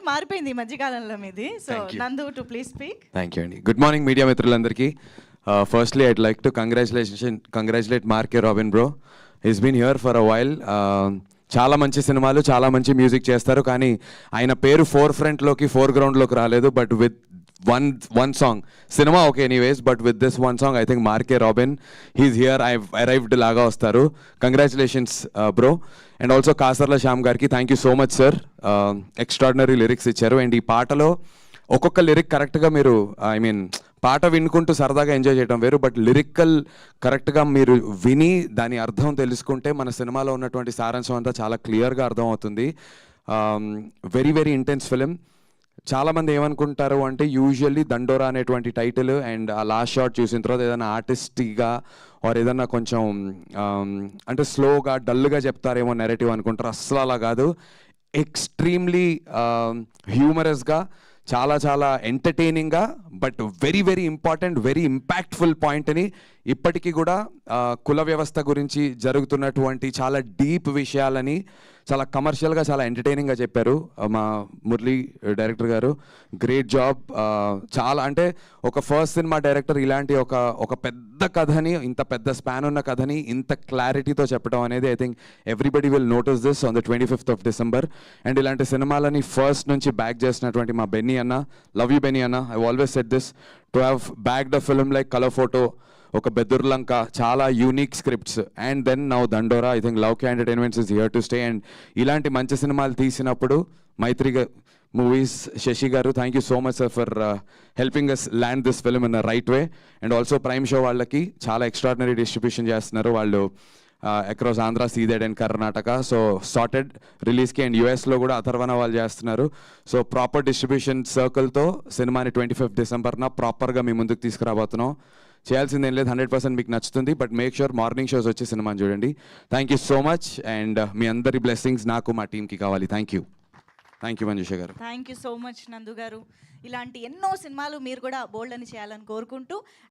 పేరు మారిపోయింది ఈ మధ్యకాలంలో మీది. So Nandu to please speak. Thank you అండి. గుడ్ మార్నింగ్ మీడియా మిత్రులందరికీ. Firstly I'd like to congratulate Mark K Robin bro. He's been here for a while. చాలా మంచి సినిమాలు, చాలా మంచి మ్యూజిక్ చేస్తారు, కానీ ఆయన పేరు ఫోర్ గ్రౌండ్లోకి రాలేదు. But with one song, cinema okay anyways, but with this one song I think Marke Robin, he's here, I've arrived laga vastaru. Congratulations bro. And also Kasarla Shyam garki, thank you so much sir. Extraordinary lyrics icharu, and ee paatalo ఒక్కొక్క lyric కరెక్ట్గా మీరు పాట వినుకుంటూ సరదాగా enjoy చేయడం వేరు, but lyrical కరెక్ట్గా మీరు విని దాని అర్థం తెలుసుకుంటే మన సినిమాలో ఉన్నటువంటి సారాంశం అంతా చాలా క్లియర్గా అర్థం అవుతుంది. Very very intense film. చాలామంది ఏమనుకుంటారు అంటే యూజువల్లీ దండోరా అనేటువంటి టైటిల్ అండ్ ఆ లాస్ట్ షాట్ చూసిన తర్వాత ఏదైనా ఆర్టిస్టిక్గా ఆర్ ఏదన్నా కొంచెం అంటే స్లోగా డల్గా చెప్తారేమో నెరేటివ్ అనుకుంటారు. అస్సలు అలా కాదు. ఎక్స్ట్రీమ్లీ హ్యూమరస్గా, చాలా చాలా ఎంటర్టైనింగ్గా, but very very important, very impactful పాయింట్ని ఇప్పటికీ కూడా కుల వ్యవస్థ గురించి జరుగుతున్నటువంటి చాలా డీప్ విషయాలని చాలా కమర్షియల్గా, చాలా ఎంటర్టైనింగ్గా చెప్పారు మా మురళీ డైరెక్టర్ గారు. Great job. చాలా అంటే ఒక ఫస్ట్ సినిమా డైరెక్టర్ ఇలాంటి ఒక పెద్ద కథని, ఇంత పెద్ద స్పాన్ ఉన్న కథని ఇంత క్లారిటీతో చెప్పడం అనేది I think everybody will notice this on the 25th of December. And ఇలాంటి సినిమాలని ఫస్ట్ నుంచి బ్యాక్ చేసినటువంటి మా బెన్నీ అన్న, లవ్ యూ బెన్నీ అన్న. I always said this, to have backed a film like colour photo, ఒక బెదుర్లంక, చాలా unique scripts, and then now Dandora. I think Loukya entertainments is here to stay. And ఇలాంటి మంచి సినిమాలు తీసినప్పుడు Mythri movies Sasi garu, thank you so much sir for helping us land this film in the right way. And also prime show వాళ్ళకి చాలా extraordinary distribution చేస్తున్నారు వాళ్ళు across Andhra, ceded and Karnataka. So sorted రిలీజ్కి. And యూఎస్లో కూడా అథర్వన వాళ్ళు చేస్తున్నారు. సో ప్రాపర్ డిస్ట్రిబ్యూషన్ సర్కిల్తో సినిమాని 25th December ప్రాపర్గా మీ ముందుకు తీసుకురాబోతున్నాం. చేయాల్సిందేం లేదు, 100% మీకు నచ్చుతుంది. But make sure morning shows వచ్చి సినిమాని చూడండి. Thank you so much. And మీ అందరి బ్లెస్సింగ్స్ నాకు, మా టీంకి కావాలి. థ్యాంక్ యూ మంజుష గారు. థ్యాంక్ యూ సో మచ్ నందు గారు. ఇలాంటి ఎన్నో సినిమాలు మీరు కూడా బోల్డ్ అని చేయాలని కోరుకుంటూ